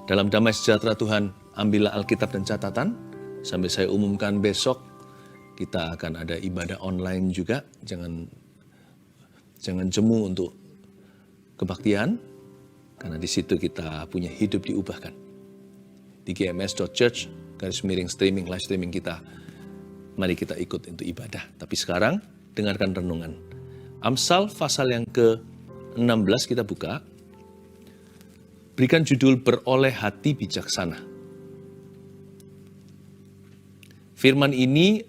Dalam damai sejahtera Tuhan, ambillah Alkitab dan catatan. Sambil saya umumkan besok, kita akan ada ibadah online juga. Jangan jemu untuk kebaktian, karena di situ kita punya hidup diubahkan. Di gms.church, /streaming, live streaming kita. Mari kita ikut untuk ibadah. Tapi sekarang, dengarkan renungan. Amsal pasal yang ke-16 kita buka. Berikan judul beroleh hati bijaksana. Firman ini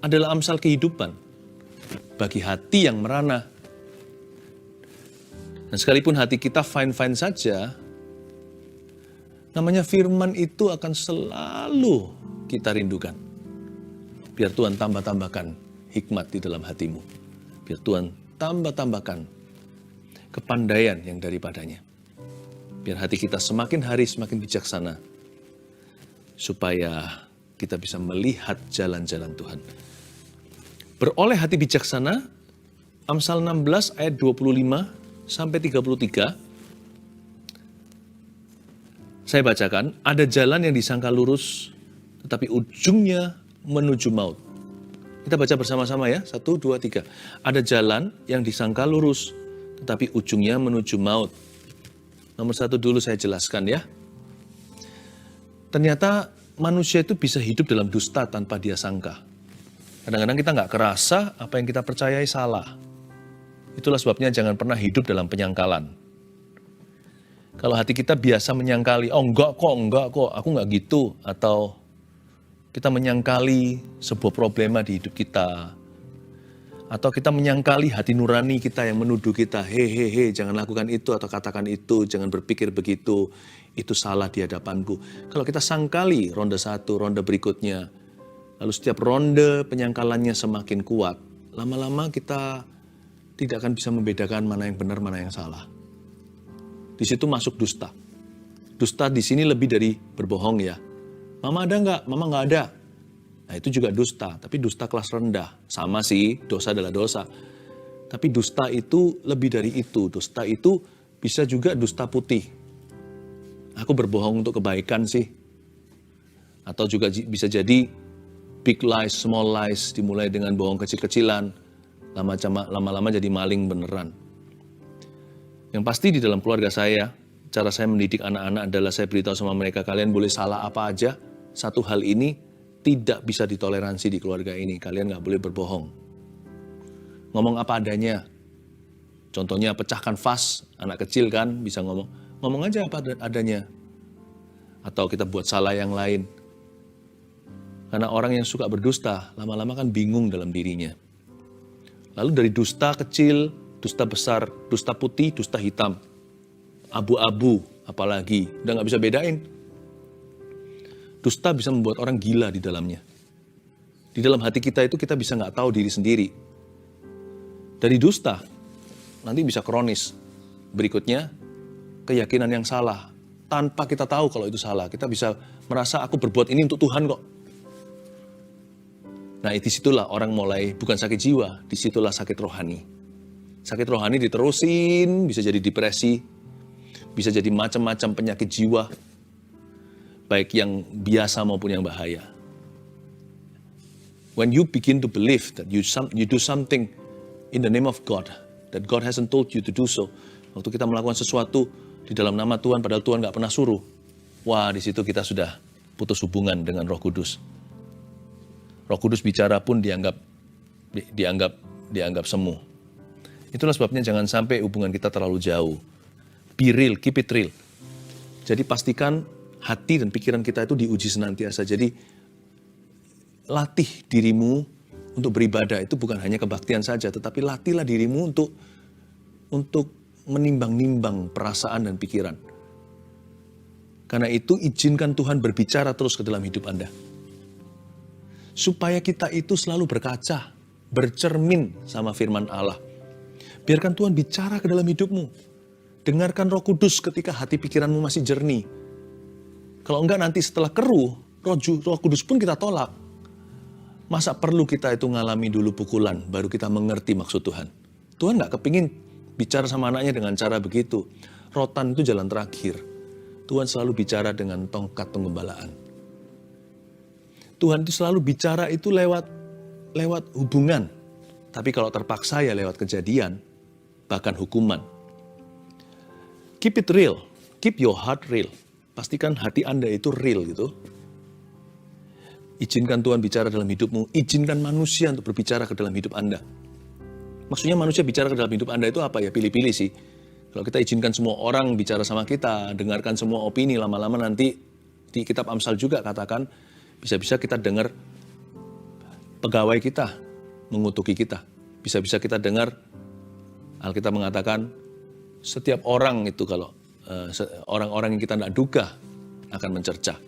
adalah amsal kehidupan bagi hati yang merana. Dan sekalipun hati kita fine-fine saja, namanya firman itu akan selalu kita rindukan. Biar Tuhan tambah-tambahkan hikmat di dalam hatimu. Biar Tuhan tambah-tambahkan kepandaian yang daripadanya. Biar hati kita semakin hari semakin bijaksana. Supaya kita bisa melihat jalan-jalan Tuhan. Beroleh hati bijaksana, Amsal 16 ayat 25 sampai 33. Saya bacakan, ada jalan yang disangka lurus, tetapi ujungnya menuju maut. Kita baca bersama-sama ya, 1, 2, 3. Ada jalan yang disangka lurus, tetapi ujungnya menuju maut. Nomor 1 dulu saya jelaskan ya. Ternyata manusia itu bisa hidup dalam dusta tanpa dia sangka. Kadang-kadang kita nggak kerasa apa yang kita percayai salah. Itulah sebabnya jangan pernah hidup dalam penyangkalan. Kalau hati kita biasa menyangkali, oh enggak kok, aku nggak gitu. Atau kita menyangkali sebuah problema di hidup kita. Atau kita menyangkali hati nurani kita yang menuduh kita, hehehe, jangan lakukan itu atau katakan itu, jangan berpikir begitu, itu salah di hadapanku. Kalau kita sangkali ronde 1, ronde berikutnya, lalu setiap ronde penyangkalannya semakin kuat, lama-lama kita tidak akan bisa membedakan mana yang benar, mana yang salah. Di situ masuk dusta. Dusta di sini lebih dari berbohong ya. Mama ada nggak? Mama nggak ada. Nah itu juga dusta, tapi dusta kelas rendah. Sama sih, dosa adalah dosa. Tapi dusta itu lebih dari itu. Dusta itu bisa juga dusta putih. Aku berbohong untuk kebaikan sih. Atau juga bisa jadi big lies, small lies, dimulai dengan bohong kecil-kecilan. Lama-lama jadi maling beneran. Yang pasti di dalam keluarga saya, cara saya mendidik anak-anak adalah saya beritahu sama mereka, kalian boleh salah apa aja. Satu hal ini tidak bisa ditoleransi di keluarga ini. Kalian nggak boleh berbohong. Ngomong apa adanya. Contohnya pecahkan vas, anak kecil kan bisa ngomong aja apa adanya. Atau kita buat salah yang lain. Karena orang yang suka berdusta, lama-lama kan bingung dalam dirinya. Lalu dari dusta kecil, dusta besar, dusta putih, dusta hitam. Abu-abu, apalagi. Udah nggak bisa bedain. Dusta bisa membuat orang gila di dalamnya. Di dalam hati kita itu kita bisa nggak tahu diri sendiri. Dari dusta, nanti bisa kronis. Berikutnya, keyakinan yang salah. Tanpa kita tahu kalau itu salah. Kita bisa merasa aku berbuat ini untuk Tuhan kok. Nah disitulah orang mulai, bukan sakit jiwa, disitulah sakit rohani. Sakit rohani diterusin, bisa jadi depresi, bisa jadi macam-macam penyakit jiwa. Baik yang biasa maupun yang bahaya. When you begin to believe that you do something in the name of God, that God hasn't told you to do so, waktu kita melakukan sesuatu di dalam nama Tuhan, padahal Tuhan nggak pernah suruh, wah di situ kita sudah putus hubungan dengan Roh Kudus. Roh Kudus bicara pun dianggap semu. Itulah sebabnya jangan sampai hubungan kita terlalu jauh. Be real, keep it real. Jadi pastikan hati dan pikiran kita itu diuji senantiasa. Jadi latih dirimu untuk beribadah itu bukan hanya kebaktian saja, tetapi latihlah dirimu untuk menimbang-nimbang perasaan dan pikiran. Karena itu izinkan Tuhan berbicara terus ke dalam hidup Anda. Supaya kita itu selalu berkaca, bercermin sama firman Allah. Biarkan Tuhan bicara ke dalam hidupmu. Dengarkan Roh Kudus ketika hati pikiranmu masih jernih. Kalau enggak nanti setelah keruh, Roh Kudus pun kita tolak. Masa perlu kita itu ngalami dulu pukulan, baru kita mengerti maksud Tuhan. Tuhan nggak kepingin bicara sama anaknya dengan cara begitu. Rotan itu jalan terakhir. Tuhan selalu bicara dengan tongkat penggembalaan. Tuhan itu selalu bicara itu lewat hubungan. Tapi kalau terpaksa ya lewat kejadian, bahkan hukuman. Keep it real. Keep your heart real. Pastikan hati Anda itu real gitu. Izinkan Tuhan bicara dalam hidupmu. Izinkan manusia untuk berbicara ke dalam hidup Anda. Maksudnya manusia bicara ke dalam hidup Anda itu apa ya? Pilih-pilih sih. Kalau kita izinkan semua orang bicara sama kita, dengarkan semua opini, lama-lama nanti di kitab Amsal juga katakan, bisa-bisa kita dengar pegawai kita mengutuki kita. Bisa-bisa kita dengar, Alkitab mengatakan, setiap orang itu kalau orang-orang yang kita tidak duga akan mencerca.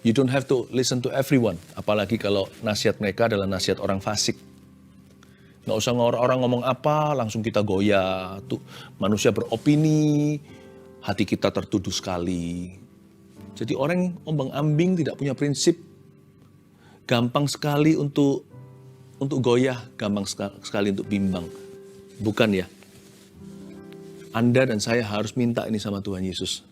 You don't have to listen to everyone, apalagi kalau nasihat mereka adalah nasihat orang fasik. Nggak usah orang ngomong apa, langsung kita goyah. Tuh, manusia beropini, hati kita tertuduh sekali. Jadi orang yang ombang-ambing tidak punya prinsip, gampang sekali untuk goyah, gampang sekali untuk bimbang. Bukan ya? Anda dan saya harus minta ini sama Tuhan Yesus.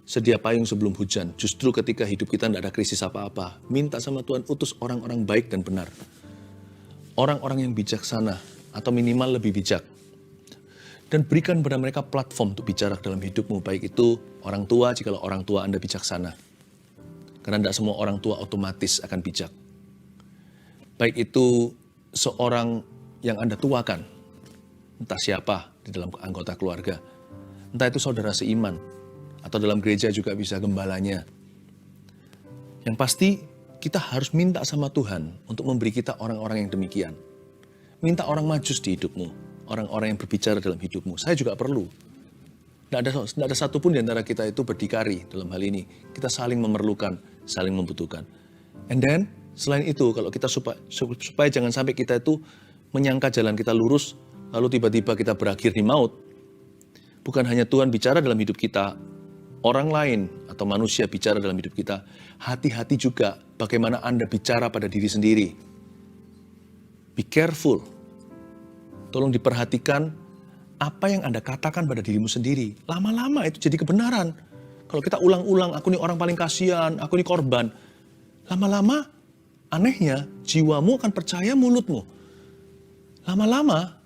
Sedia payung sebelum hujan. Justru ketika hidup kita tidak ada krisis apa-apa, minta sama Tuhan utus orang-orang baik dan benar. Orang-orang yang bijaksana atau minimal lebih bijak. Dan berikan kepada mereka platform untuk bicara dalam hidupmu. Baik itu orang tua, jikalau orang tua Anda bijaksana. Karena tidak semua orang tua otomatis akan bijak. Baik itu seorang yang Anda tuakan. Entah siapa di dalam anggota keluarga. Entah itu saudara seiman. Atau dalam gereja juga bisa gembalanya. Yang pasti kita harus minta sama Tuhan untuk memberi kita orang-orang yang demikian. Minta orang majus di hidupmu. Orang-orang yang berbicara dalam hidupmu. Saya juga perlu. Tidak ada satupun di antara kita itu berdikari dalam hal ini. Kita saling memerlukan, saling membutuhkan. And then, selain itu, kalau kita supaya jangan sampai kita itu menyangka jalan kita lurus, lalu tiba-tiba kita berakhir di maut. Bukan hanya Tuhan bicara dalam hidup kita, orang lain atau manusia bicara dalam hidup kita. Hati-hati juga bagaimana Anda bicara pada diri sendiri. Be careful. Tolong diperhatikan apa yang Anda katakan pada dirimu sendiri. Lama-lama itu jadi kebenaran. Kalau kita ulang-ulang, aku ini orang paling kasihan, aku ini korban. Lama-lama, anehnya, jiwamu akan percaya mulutmu. Lama-lama,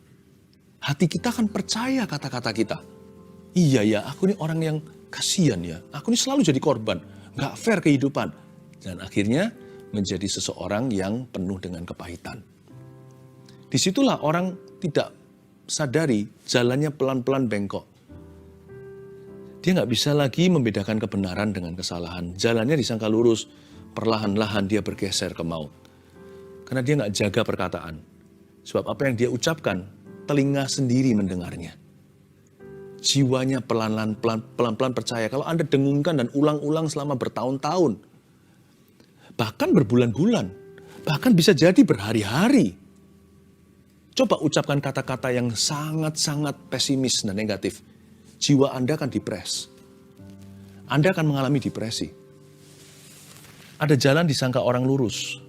hati kita akan percaya kata-kata kita. Iya ya, aku ini orang yang kasihan ya. Aku ini selalu jadi korban. Nggak fair kehidupan. Dan akhirnya menjadi seseorang yang penuh dengan kepahitan. Disitulah orang tidak sadari jalannya pelan-pelan bengkok. Dia nggak bisa lagi membedakan kebenaran dengan kesalahan. Jalannya disangka lurus, perlahan-lahan dia bergeser ke maut. Karena dia nggak jaga perkataan. Sebab apa yang dia ucapkan, telinga sendiri mendengarnya. Jiwanya pelan-pelan percaya. Kalau Anda dengungkan dan ulang-ulang selama bertahun-tahun, bahkan berbulan-bulan, bahkan bisa jadi berhari-hari, coba ucapkan kata-kata yang sangat-sangat pesimis dan negatif. Jiwa Anda akan depres. Anda akan mengalami depresi. Ada jalan disangka orang lurus,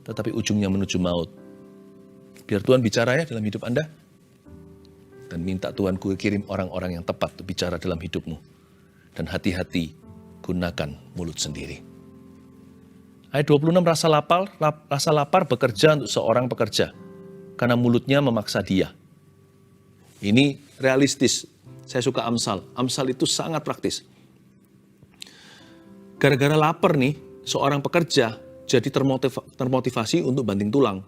tetapi ujungnya menuju maut. Biar Tuhan bicara ya dalam hidup Anda. Dan minta Tuhan kirim orang-orang yang tepat untuk bicara dalam hidupmu. Dan hati-hati gunakan mulut sendiri. Ayat 26, rasa lapar bekerja untuk seorang pekerja. Karena mulutnya memaksa dia. Ini realistis. Saya suka Amsal. Amsal itu sangat praktis. Gara-gara lapar nih, seorang pekerja jadi termotivasi untuk banting tulang.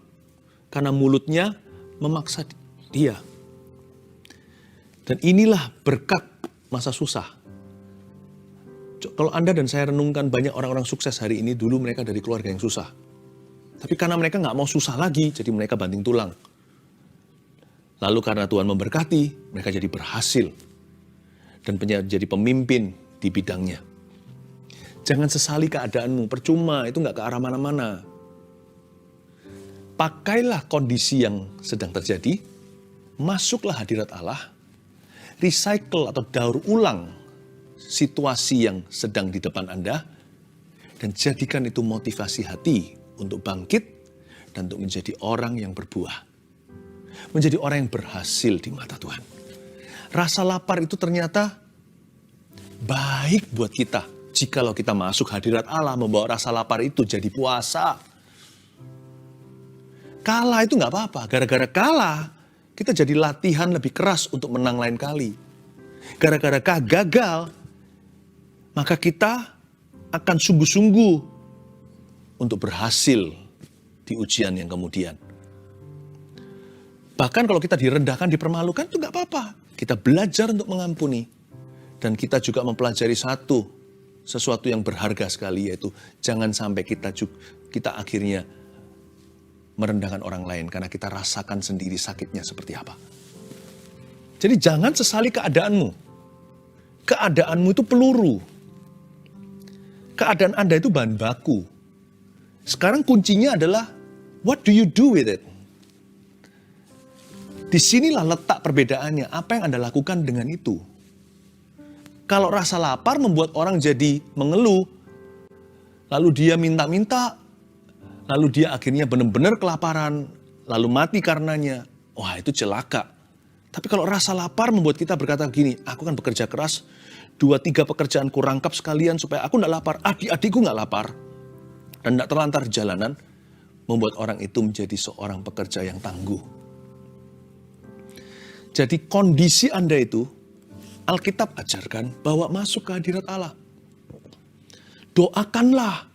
Karena mulutnya memaksa dia. Dan inilah berkat masa susah. Kalau Anda dan saya renungkan banyak orang-orang sukses hari ini, dulu mereka dari keluarga yang susah. Tapi karena mereka nggak mau susah lagi, jadi mereka banting tulang. Lalu karena Tuhan memberkati, mereka jadi berhasil. Dan jadi pemimpin di bidangnya. Jangan sesali keadaanmu, percuma, itu nggak ke arah mana-mana. Pakailah kondisi yang sedang terjadi, masuklah hadirat Allah, recycle atau daur ulang situasi yang sedang di depan Anda, dan jadikan itu motivasi hati untuk bangkit dan untuk menjadi orang yang berbuah. Menjadi orang yang berhasil di mata Tuhan. Rasa lapar itu ternyata baik buat kita. Jikalau kita masuk hadirat Allah, membawa rasa lapar itu jadi puasa. Kalah itu nggak apa-apa. Gara-gara kalah, kita jadi latihan lebih keras untuk menang lain kali. Gara-gara gagal, maka kita akan sungguh-sungguh untuk berhasil di ujian yang kemudian. Bahkan kalau kita direndahkan, dipermalukan, itu nggak apa-apa. Kita belajar untuk mengampuni. Dan kita juga mempelajari sesuatu yang berharga sekali, yaitu jangan sampai kita akhirnya merendahkan orang lain karena kita rasakan sendiri sakitnya seperti apa. Jadi jangan sesali keadaanmu. Keadaanmu itu peluru. Keadaan Anda itu bahan baku. Sekarang kuncinya adalah what do you do with it? Disinilah letak perbedaannya. Apa yang Anda lakukan dengan itu? Kalau rasa lapar membuat orang jadi mengeluh, lalu dia minta-minta, lalu dia akhirnya benar-benar kelaparan, lalu mati karenanya. Wah, itu celaka. Tapi kalau rasa lapar membuat kita berkata gini, aku kan bekerja keras, 2-3 pekerjaanku rangkap sekalian supaya aku nggak lapar, adik-adikku nggak lapar, dan nggak terlantar di jalanan, membuat orang itu menjadi seorang pekerja yang tangguh. Jadi kondisi Anda itu, Alkitab ajarkan bahwa masuk ke hadirat Allah. Doakanlah.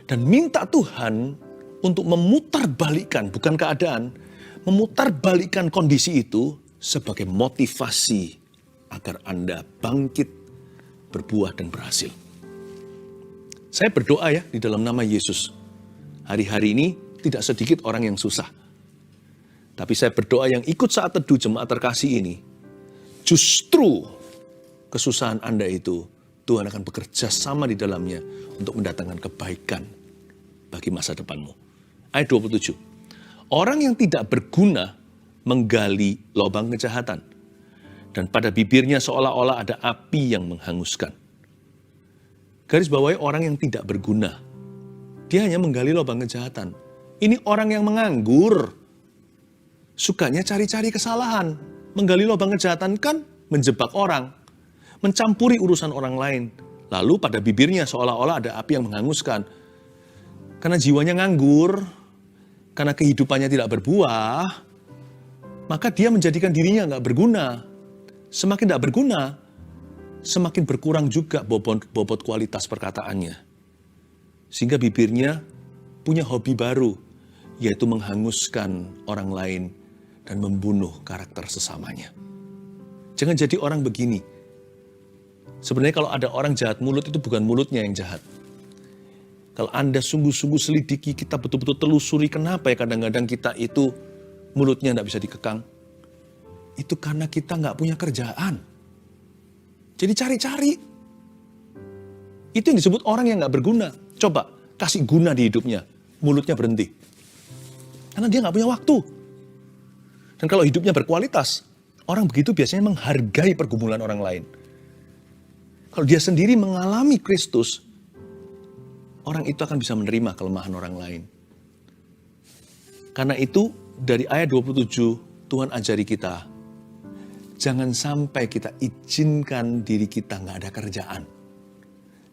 Dan minta Tuhan untuk memutarbalikkan, bukan keadaan, memutarbalikkan kondisi itu sebagai motivasi agar Anda bangkit, berbuah dan berhasil. Saya berdoa ya di dalam nama Yesus. Hari-hari ini tidak sedikit orang yang susah. Tapi saya berdoa yang ikut saat teduh jemaat terkasih ini, justru kesusahan Anda itu, Tuhan akan bekerja sama di dalamnya untuk mendatangkan kebaikan bagi masa depanmu. Ayat 27. Orang yang tidak berguna menggali lubang kejahatan, dan pada bibirnya seolah-olah ada api yang menghanguskan. Garis bawahi orang yang tidak berguna. Dia hanya menggali lubang kejahatan. Ini orang yang menganggur. Sukanya cari-cari kesalahan. Menggali lubang kejahatan kan menjebak orang, mencampuri urusan orang lain. Lalu pada bibirnya seolah-olah ada api yang menghanguskan. Karena jiwanya nganggur, karena kehidupannya tidak berbuah, maka dia menjadikan dirinya nggak berguna. Semakin tidak berguna, semakin berkurang juga bobot kualitas perkataannya. Sehingga bibirnya punya hobi baru, yaitu menghanguskan orang lain dan membunuh karakter sesamanya. Jangan jadi orang begini. Sebenarnya kalau ada orang jahat mulut, itu bukan mulutnya yang jahat. Kalau Anda sungguh-sungguh selidiki, kita betul-betul telusuri kenapa ya kadang-kadang kita itu mulutnya tidak bisa dikekang. Itu karena kita nggak punya kerjaan. Jadi cari-cari. Itu yang disebut orang yang nggak berguna. Coba kasih guna di hidupnya, mulutnya berhenti. Karena dia nggak punya waktu. Dan kalau hidupnya berkualitas, orang begitu biasanya menghargai pergumulan orang lain. Kalau dia sendiri mengalami Kristus, orang itu akan bisa menerima kelemahan orang lain. Karena itu, dari ayat 27, Tuhan ajari kita, jangan sampai kita izinkan diri kita nggak ada kerjaan.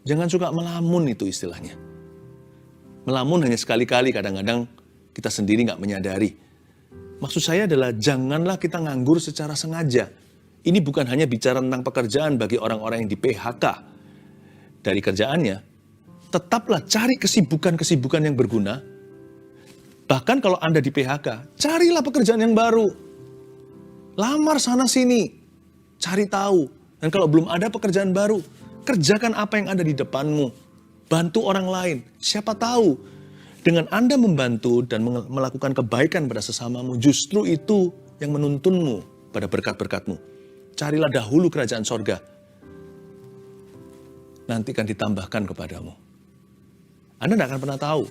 Jangan suka melamun, itu istilahnya. Melamun hanya sekali-kali, kadang-kadang kita sendiri nggak menyadari. Maksud saya adalah janganlah kita nganggur secara sengaja. Ini bukan hanya bicara tentang pekerjaan bagi orang-orang yang di PHK dari kerjaannya. Tetaplah cari kesibukan-kesibukan yang berguna. Bahkan kalau Anda di PHK, carilah pekerjaan yang baru. Lamar sana-sini, cari tahu. Dan kalau belum ada pekerjaan baru, kerjakan apa yang ada di depanmu. Bantu orang lain, siapa tahu. Dengan Anda membantu dan melakukan kebaikan pada sesamamu, justru itu yang menuntunmu pada berkat-berkatmu. Carilah dahulu kerajaan sorga. Nanti akan ditambahkan kepadamu. Anda tidak akan pernah tahu.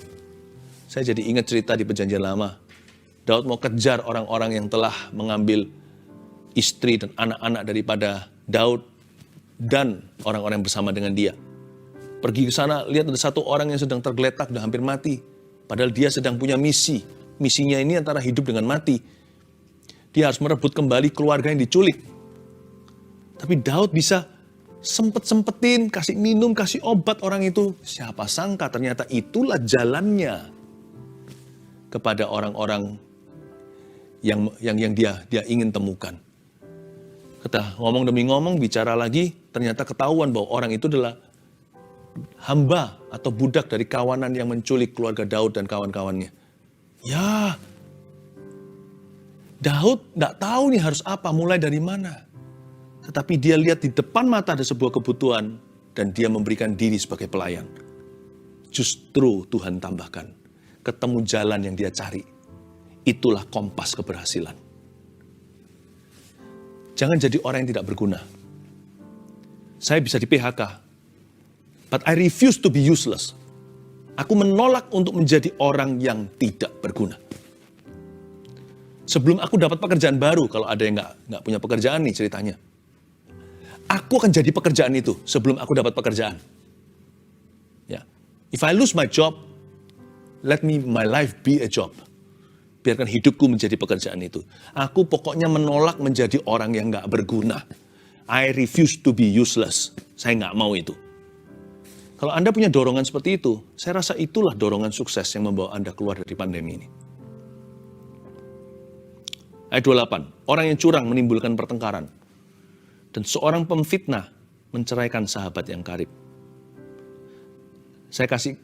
Saya jadi ingat cerita di Perjanjian Lama. Daud mau kejar orang-orang yang telah mengambil istri dan anak-anak daripada Daud dan orang-orang yang bersama dengan dia. Pergi ke sana, lihat ada satu orang yang sedang tergeletak, sudah hampir mati. Padahal dia sedang punya misi. Misinya ini antara hidup dengan mati. Dia harus merebut kembali keluarga yang diculik. Tapi Daud bisa sempet-sempetin, kasih minum, kasih obat orang itu. Siapa sangka ternyata itulah jalannya kepada orang-orang yang dia ingin temukan. Kita ngomong demi ngomong, bicara lagi, ternyata ketahuan bahwa orang itu adalah hamba atau budak dari kawanan yang menculik keluarga Daud dan kawan-kawannya. Ya, Daud tidak tahu nih harus apa, mulai dari mana. Tetapi dia lihat di depan mata ada sebuah kebutuhan dan dia memberikan diri sebagai pelayan. Justru Tuhan tambahkan, ketemu jalan yang dia cari. Itulah kompas keberhasilan. Jangan jadi orang yang tidak berguna. Saya bisa di PHK, but I refuse to be useless. Aku menolak untuk menjadi orang yang tidak berguna. Sebelum aku dapat pekerjaan baru, kalau ada yang nggak punya pekerjaan nih ceritanya. Aku akan jadi pekerjaan itu sebelum aku dapat pekerjaan. Ya. If I lose my job, let my life be a job. Biarkan hidupku menjadi pekerjaan itu. Aku pokoknya menolak menjadi orang yang nggak berguna. I refuse to be useless. Saya nggak mau itu. Kalau Anda punya dorongan seperti itu, saya rasa itulah dorongan sukses yang membawa Anda keluar dari pandemi ini. Ayat 28, orang yang curang menimbulkan pertengkaran. Dan seorang pemfitnah menceraikan sahabat yang karib. Saya kasih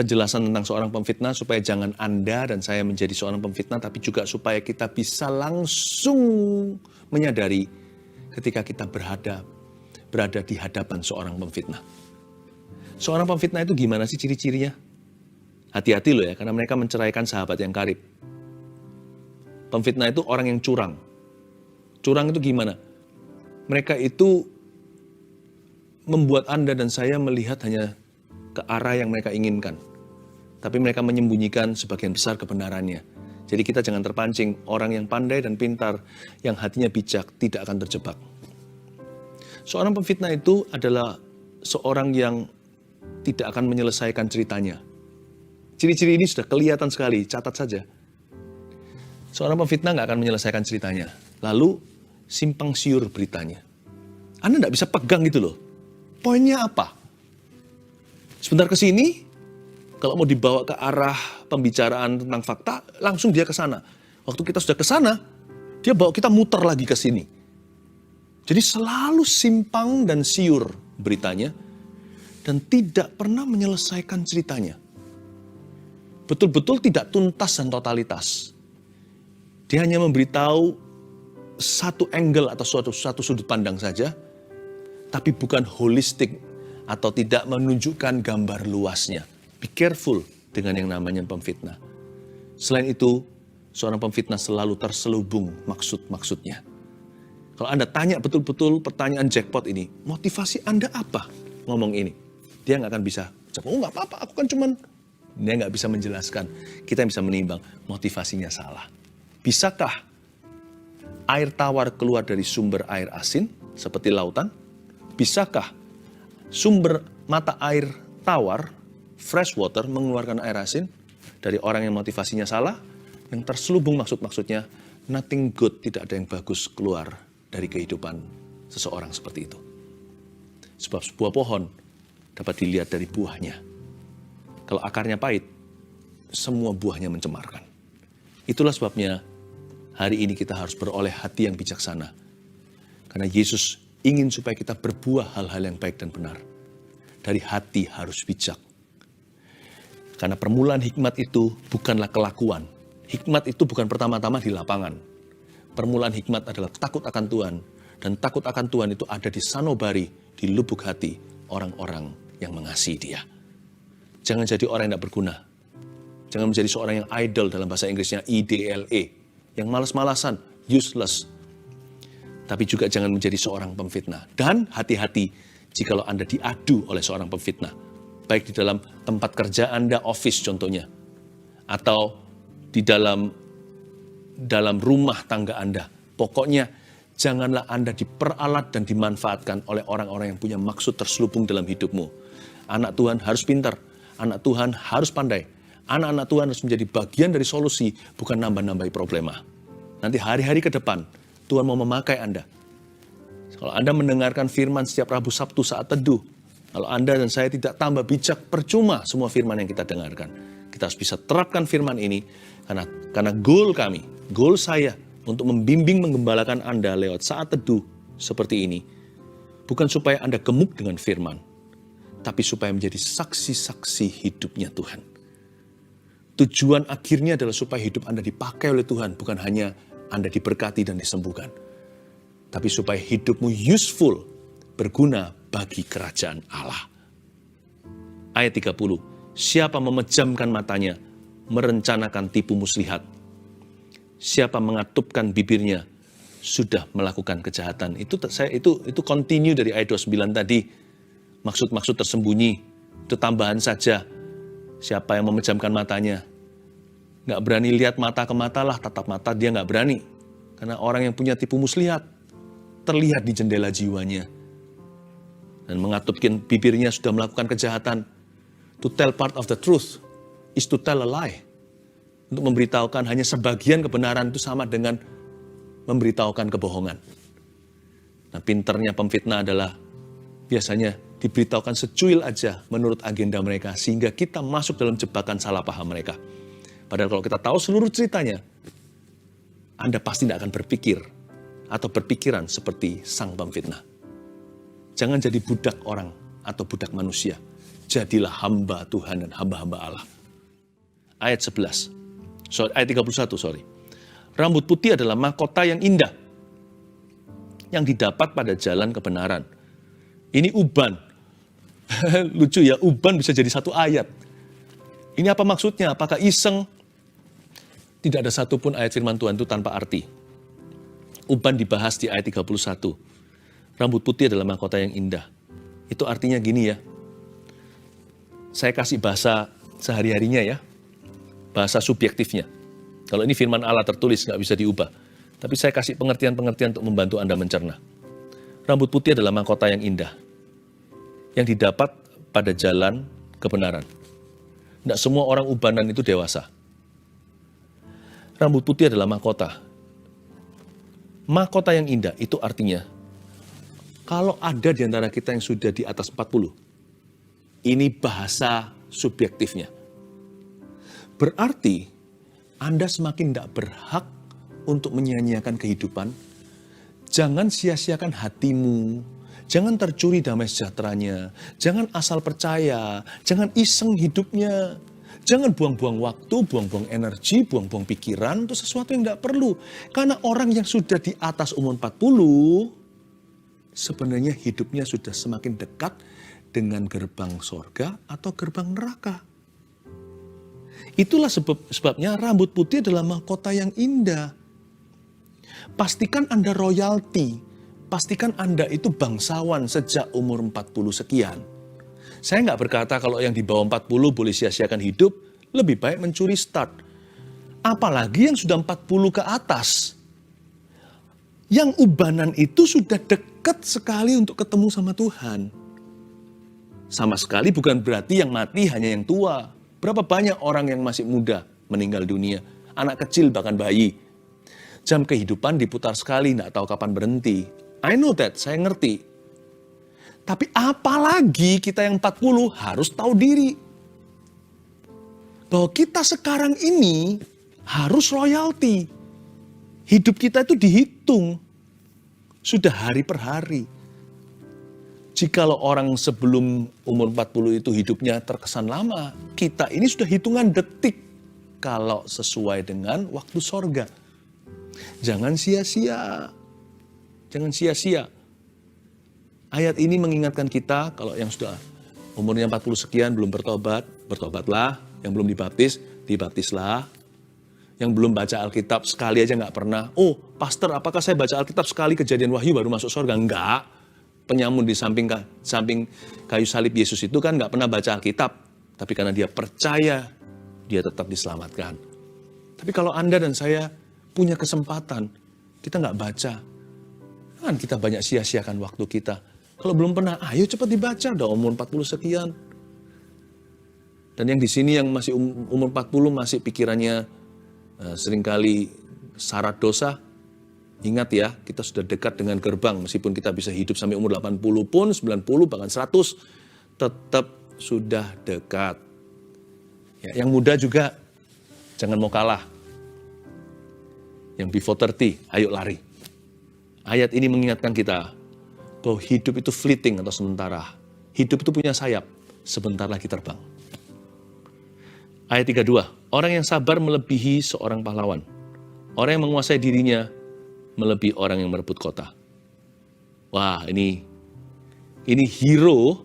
penjelasan tentang seorang pemfitnah supaya jangan Anda dan saya menjadi seorang pemfitnah, tapi juga supaya kita bisa langsung menyadari ketika kita berada di hadapan seorang pemfitnah. Seorang pemfitnah itu gimana sih ciri-cirinya? Hati-hati loh ya, karena mereka menceraikan sahabat yang karib. Pemfitnah itu orang yang curang. Curang itu gimana? Mereka itu membuat Anda dan saya melihat hanya ke arah yang mereka inginkan. Tapi mereka menyembunyikan sebagian besar kebenarannya. Jadi kita jangan terpancing. Orang yang pandai dan pintar, yang hatinya bijak, tidak akan terjebak. Seorang pemfitnah itu adalah seorang yang tidak akan menyelesaikan ceritanya. Ciri-ciri ini sudah kelihatan sekali, catat saja. Seorang pemfitnah nggak akan menyelesaikan ceritanya. Lalu simpang siur beritanya. Anda nggak bisa pegang gitu loh. Poinnya apa? Sebentar ke sini, kalau mau dibawa ke arah pembicaraan tentang fakta, langsung dia ke sana. Waktu kita sudah ke sana, dia bawa kita muter lagi ke sini. Jadi selalu simpang dan siur beritanya, dan tidak pernah menyelesaikan ceritanya. Betul-betul tidak tuntas dan totalitas. Dia hanya memberitahu satu angle atau satu sudut pandang saja, tapi bukan holistik atau tidak menunjukkan gambar luasnya. Be careful dengan yang namanya pemfitnah. Selain itu, seorang pemfitnah selalu terselubung maksud-maksudnya. Kalau Anda tanya betul-betul pertanyaan jackpot ini, motivasi Anda apa ngomong ini? Dia nggak akan bisa, oh nggak apa-apa, aku kan cuman, dia nggak bisa menjelaskan. Kita yang bisa menimbang, motivasinya salah. Bisakah air tawar keluar dari sumber air asin seperti lautan? Bisakah sumber mata air tawar, fresh water, mengeluarkan air asin dari orang yang motivasinya salah, yang terselubung maksud-maksudnya, nothing good, tidak ada yang bagus keluar dari kehidupan seseorang seperti itu. Sebab sebuah pohon dapat dilihat dari buahnya. Kalau akarnya pahit, semua buahnya mencemarkan. Itulah sebabnya hari ini kita harus beroleh hati yang bijaksana. Karena Yesus ingin supaya kita berbuah hal-hal yang baik dan benar. Dari hati harus bijak. Karena permulaan hikmat itu bukanlah kelakuan. Hikmat itu bukan pertama-tama di lapangan. Permulaan hikmat adalah takut akan Tuhan. Dan takut akan Tuhan itu ada di sanubari, di lubuk hati orang-orang yang mengasihi Dia. Jangan jadi orang yang tidak berguna. Jangan menjadi seorang yang idle, dalam bahasa Inggrisnya IDLE. Yang malas-malasan, useless. Tapi juga jangan menjadi seorang pemfitnah. Dan hati-hati jikalau Anda diadu oleh seorang pemfitnah. Baik di dalam tempat kerja Anda, office contohnya. Atau di dalam rumah tangga Anda. Pokoknya janganlah Anda diperalat dan dimanfaatkan oleh orang-orang yang punya maksud terselubung dalam hidupmu. Anak Tuhan harus pintar. Anak Tuhan harus pandai. Anak-anak Tuhan harus menjadi bagian dari solusi, bukan nambah-nambahi problema. Nanti hari-hari ke depan, Tuhan mau memakai Anda. Kalau Anda mendengarkan firman setiap Rabu Sabtu saat teduh, kalau Anda dan saya tidak tambah bijak, percuma semua firman yang kita dengarkan. Kita harus bisa terapkan firman ini, karena goal kami, goal saya untuk membimbing menggembalakan Anda lewat saat teduh seperti ini, bukan supaya Anda gemuk dengan firman, tapi supaya menjadi saksi-saksi hidupnya Tuhan. Tujuan akhirnya adalah supaya hidup Anda dipakai oleh Tuhan, bukan hanya Anda diberkati dan disembuhkan, tapi supaya hidupmu useful, berguna bagi kerajaan Allah. Ayat 30, siapa memejamkan matanya, merencanakan tipu muslihat. Siapa mengatupkan bibirnya, sudah melakukan kejahatan. Itu continue dari ayat 29 tadi. Maksud-maksud tersembunyi, itu tambahan saja. Siapa yang memejamkan matanya, nggak berani lihat mata ke mata lah, tatap mata dia nggak berani. Karena orang yang punya tipu muslihat, terlihat di jendela jiwanya. Dan mengatupkan bibirnya sudah melakukan kejahatan. To tell part of the truth is to tell a lie. Untuk memberitahukan hanya sebagian kebenaran itu sama dengan memberitahukan kebohongan. Nah, pinternya pemfitnah adalah biasanya diberitahukan secuil aja menurut agenda mereka, sehingga kita masuk dalam jebakan salah paham mereka. Padahal kalau kita tahu seluruh ceritanya, Anda pasti tidak akan berpikir atau berpikiran seperti sang pemfitnah. Jangan jadi budak orang atau budak manusia. Jadilah hamba Tuhan dan hamba-hamba Allah. Ayat 11. Ayat 31. Rambut putih adalah mahkota yang indah yang didapat pada jalan kebenaran. Ini uban. Lucu ya, uban bisa jadi satu ayat. Ini apa maksudnya? Apakah iseng? Tidak ada satupun ayat firman Tuhan itu tanpa arti. Uban dibahas di ayat 31. Rambut putih adalah mahkota yang indah. Itu artinya gini ya. Saya kasih bahasa sehari-harinya ya. Bahasa subjektifnya. Kalau ini firman Allah tertulis, nggak bisa diubah. Tapi saya kasih pengertian-pengertian untuk membantu Anda mencerna. Rambut putih adalah mahkota yang indah. Yang didapat pada jalan kebenaran. Tidak semua orang ubanan itu dewasa. Rambut putih adalah mahkota. Mahkota yang indah itu artinya, kalau ada di antara kita yang sudah di atas 40, ini bahasa subjektifnya. Berarti Anda semakin tidak berhak untuk menyia-nyiakan kehidupan. Jangan sia-siakan hatimu. Jangan tercuri damai sejahteranya. Jangan asal percaya. Jangan iseng hidupnya. Jangan buang-buang waktu, buang-buang energi, buang-buang pikiran untuk sesuatu yang tidak perlu. Karena orang yang sudah di atas umur 40, sebenarnya hidupnya sudah semakin dekat dengan gerbang sorga atau gerbang neraka. Itulah sebabnya rambut putih adalah mahkota yang indah. Pastikan Anda royalti. Pastikan Anda itu bangsawan sejak umur 40 sekian. Saya nggak berkata kalau yang di bawah 40 boleh sia-siakan hidup, lebih baik mencuri start. Apalagi yang sudah 40 ke atas. Yang ubanan itu sudah dekat sekali untuk ketemu sama Tuhan. Sama sekali bukan berarti yang mati hanya yang tua. Berapa banyak orang yang masih muda meninggal dunia. Anak kecil bahkan bayi. Jam kehidupan diputar sekali, nggak tahu kapan berhenti. I know that, saya ngerti. Tapi apalagi kita yang 40 harus tahu diri. Bahwa kita sekarang ini harus royalti. Hidup kita itu dihitung. Sudah hari per hari. Jikalau orang sebelum umur 40 itu hidupnya terkesan lama, kita ini sudah hitungan detik. Kalau sesuai dengan waktu sorga. Jangan sia-sia. Jangan sia-sia. Ayat ini mengingatkan kita, kalau yang sudah umurnya 40 sekian belum bertobat, bertobatlah. Yang belum dibaptis, dibaptislah. Yang belum baca Alkitab sekali aja nggak pernah. Oh, pastor, apakah saya baca Alkitab sekali Kejadian Wahyu baru masuk surga? Enggak. Penyamun di samping kayu salib Yesus itu kan nggak pernah baca Alkitab. Tapi karena dia percaya, dia tetap diselamatkan. Tapi kalau Anda dan saya punya kesempatan, kita nggak baca. Kan kita banyak sia-siakan waktu kita. Kalau belum pernah, ayo cepat dibaca, udah umur 40 sekian. Dan yang di sini yang masih umur 40 masih pikirannya seringkali syarat dosa. Ingat ya, kita sudah dekat dengan gerbang. Meskipun kita bisa hidup sampai umur 80 pun, 90, bahkan 100, tetap sudah dekat. Ya, yang muda juga, jangan mau kalah. Yang before 30, ayo lari. Ayat ini mengingatkan kita bahwa hidup itu fleeting atau sementara. Hidup itu punya sayap, sebentar lagi terbang. Ayat 32, orang yang sabar melebihi seorang pahlawan. Orang yang menguasai dirinya melebihi orang yang merebut kota. Wah, ini hero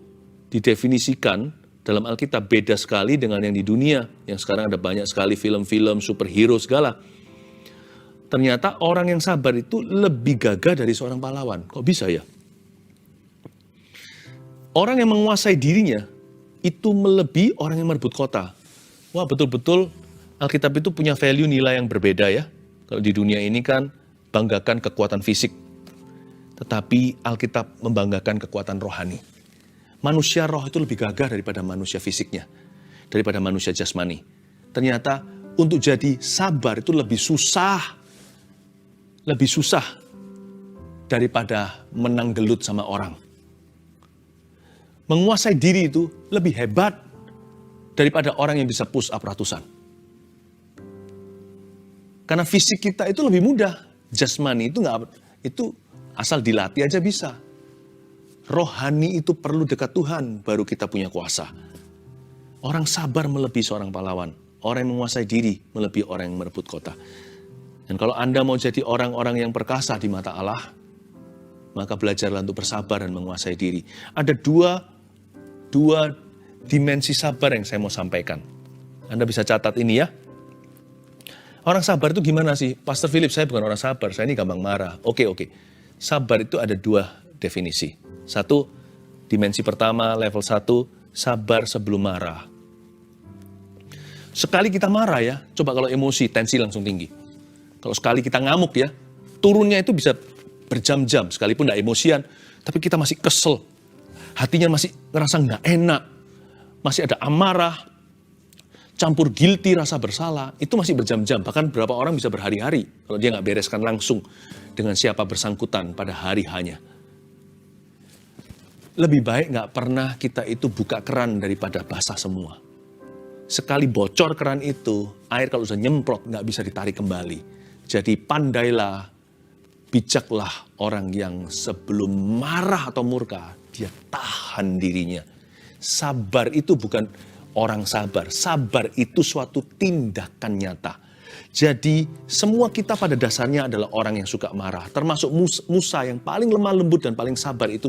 didefinisikan dalam Alkitab beda sekali dengan yang di dunia. Yang sekarang ada banyak sekali film-film superhero segala. Ternyata orang yang sabar itu lebih gagah dari seorang pahlawan. Kok bisa ya? Orang yang menguasai dirinya itu melebihi orang yang merebut kota. Wah, betul-betul Alkitab itu punya value nilai yang berbeda ya. Kalau di dunia ini kan banggakan kekuatan fisik. Tetapi Alkitab membanggakan kekuatan rohani. Manusia roh itu lebih gagah daripada manusia fisiknya. Daripada manusia jasmani. Ternyata untuk jadi sabar itu lebih susah daripada menang gelut sama orang. Menguasai diri itu lebih hebat daripada orang yang bisa push up ratusan. Karena fisik kita itu lebih mudah. Jasmani itu asal dilatih aja bisa. Rohani itu perlu dekat Tuhan baru kita punya kuasa. Orang sabar melebihi seorang pahlawan. Orang yang menguasai diri melebihi orang yang merebut kota. Dan kalau Anda mau jadi orang-orang yang perkasa di mata Allah, maka belajarlah untuk bersabar dan menguasai diri. Ada dua dimensi sabar yang saya mau sampaikan. Anda bisa catat ini ya. Orang sabar itu gimana sih? Pastor Philip, saya bukan orang sabar, saya ini gampang marah. Oke. Sabar itu ada dua definisi. Satu, dimensi pertama, level 1, sabar sebelum marah. Sekali kita marah ya, coba kalau emosi, tensi langsung tinggi. Kalau sekali kita ngamuk ya, turunnya itu bisa berjam-jam, sekalipun tidak emosian, tapi kita masih kesel. Hatinya masih ngerasa nggak enak, masih ada amarah, campur guilty, rasa bersalah, itu masih berjam-jam. Bahkan beberapa orang bisa berhari-hari kalau dia nggak bereskan langsung dengan siapa bersangkutan pada hari hanya. Lebih baik nggak pernah kita itu buka keran daripada basah semua. Sekali bocor keran itu, air kalau sudah nyemprot nggak bisa ditarik kembali. Jadi pandailah, bijaklah orang yang sebelum marah atau murka, dia tahan dirinya. Sabar itu bukan orang sabar. Sabar itu suatu tindakan nyata. Jadi semua kita pada dasarnya adalah orang yang suka marah. Termasuk Musa yang paling lemah lembut dan paling sabar itu.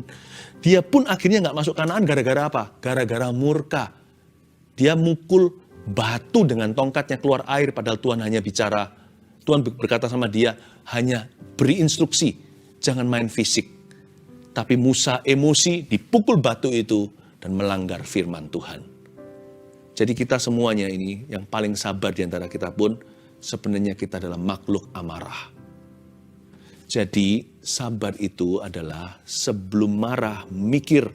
Dia pun akhirnya nggak masuk Kanaan gara-gara apa? Gara-gara murka. Dia mukul batu dengan tongkatnya keluar air padahal Tuhan hanya bicara. Tuhan berkata sama dia, hanya beri instruksi, jangan main fisik. Tapi Musa emosi, dipukul batu itu dan melanggar firman Tuhan. Jadi kita semuanya ini, yang paling sabar di antara kita pun, sebenarnya kita adalah makhluk amarah. Jadi sabar itu adalah sebelum marah, mikir,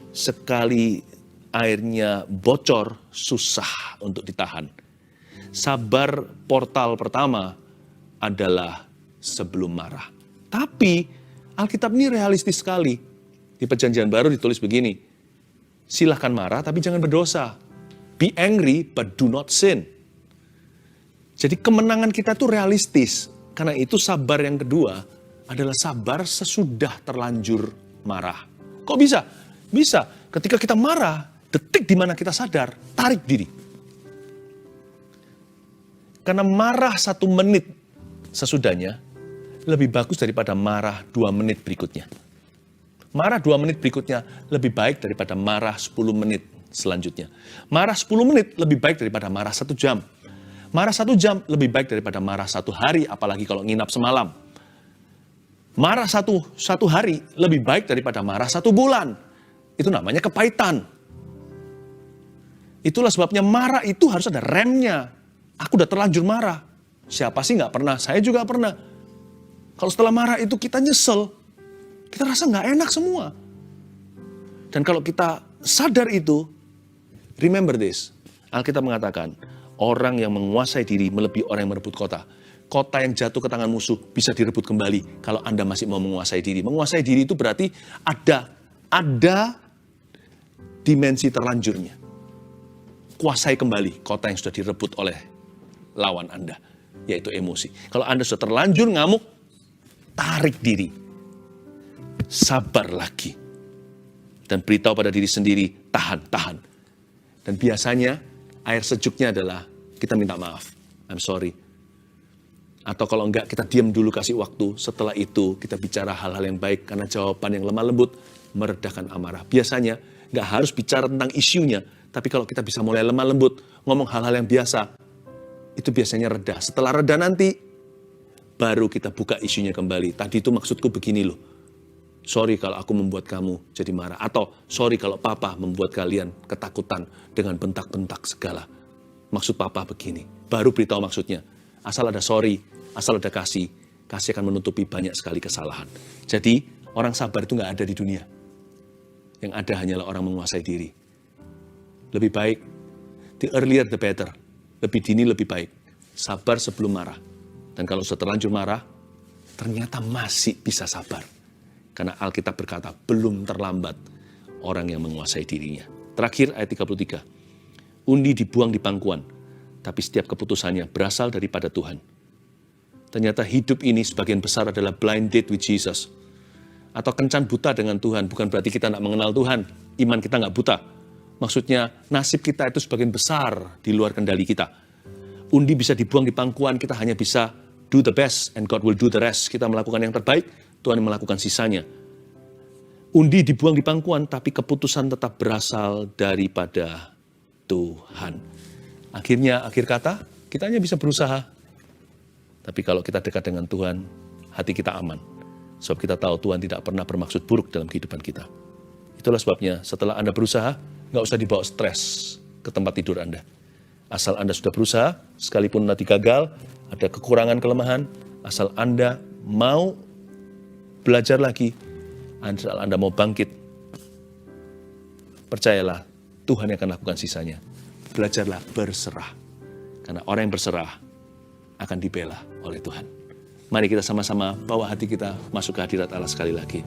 sekali airnya bocor, susah untuk ditahan. Sabar portal pertama adalah sebelum marah. Tapi Alkitab ini realistis sekali. Di Perjanjian Baru ditulis begini, silahkan marah tapi jangan berdosa. Be angry but do not sin. Jadi kemenangan kita itu realistis. Karena itu sabar yang kedua adalah sabar sesudah terlanjur marah. Kok bisa? Bisa. Ketika kita marah, detik di mana kita sadar, tarik diri. Karena marah 1 menit sesudahnya lebih bagus daripada marah 2 menit berikutnya. Marah 2 menit berikutnya lebih baik daripada marah 10 menit selanjutnya. Marah 10 menit lebih baik daripada marah 1 jam. Marah 1 jam lebih baik daripada marah 1 hari, apalagi kalau nginap semalam. Marah satu hari lebih baik daripada marah 1 bulan. Itu namanya kepahitan. Itulah sebabnya marah itu harus ada remnya. Aku udah terlanjur marah. Siapa sih nggak pernah? Saya juga pernah. Kalau setelah marah itu kita nyesel, kita rasa nggak enak semua. Dan kalau kita sadar itu, remember this. Alkitab mengatakan, orang yang menguasai diri melebihi orang yang merebut kota. kota yang jatuh ke tangan musuh bisa direbut kembali kalau Anda masih mau menguasai diri. Menguasai diri itu berarti ada dimensi terlanjurnya. Kuasai kembali kota yang sudah direbut oleh lawan Anda, yaitu emosi. Kalau Anda sudah terlanjur ngamuk, tarik diri. Sabar lagi. Dan beritahu pada diri sendiri, tahan. Dan biasanya air sejuknya adalah kita minta maaf. I'm sorry. Atau kalau enggak, kita diam dulu kasih waktu. Setelah itu, kita bicara hal-hal yang baik. Karena jawaban yang lemah lembut, meredakan amarah. Biasanya, enggak harus bicara tentang isunya. Tapi kalau kita bisa mulai lemah lembut, ngomong hal-hal yang biasa, itu biasanya reda. Setelah reda nanti, baru kita buka isunya kembali. Tadi itu maksudku begini loh. Sorry kalau aku membuat kamu jadi marah. Atau sorry kalau papa membuat kalian ketakutan dengan bentak-bentak segala. Maksud papa begini. Baru beritahu maksudnya. Asal ada sorry, asal ada kasih akan menutupi banyak sekali kesalahan. Jadi, orang sabar itu nggak ada di dunia. Yang ada hanyalah orang menguasai diri. Lebih baik, the earlier the better. Lebih dini lebih baik. Sabar sebelum marah. Dan kalau sudah terlanjur marah, ternyata masih bisa sabar. Karena Alkitab berkata, belum terlambat orang yang menguasai dirinya. Terakhir, ayat 33. Undi dibuang di pangkuan, tapi setiap keputusannya berasal daripada Tuhan. Ternyata hidup ini sebagian besar adalah blind date with Jesus. Atau kencan buta dengan Tuhan, bukan berarti kita tidak mengenal Tuhan. Iman kita nggak buta. Maksudnya nasib kita itu sebagian besar di luar kendali kita. Undi bisa dibuang di pangkuan, kita hanya bisa do the best and God will do the rest. Kita melakukan yang terbaik, Tuhan melakukan sisanya. Undi dibuang di pangkuan, tapi keputusan tetap berasal daripada Tuhan. Akhirnya, akhir kata, kita hanya bisa berusaha. Tapi kalau kita dekat dengan Tuhan, hati kita aman. Sebab kita tahu Tuhan tidak pernah bermaksud buruk dalam kehidupan kita. Itulah sebabnya setelah Anda berusaha, nggak usah dibawa stres ke tempat tidur Anda. Asal Anda sudah berusaha, sekalipun nanti gagal, ada kekurangan, kelemahan, asal Anda mau belajar lagi, asal Anda mau bangkit, percayalah, Tuhan yang akan lakukan sisanya. Belajarlah berserah. Karena orang yang berserah akan dibela oleh Tuhan. Mari kita sama-sama bawa hati kita masuk ke hadirat Allah sekali lagi.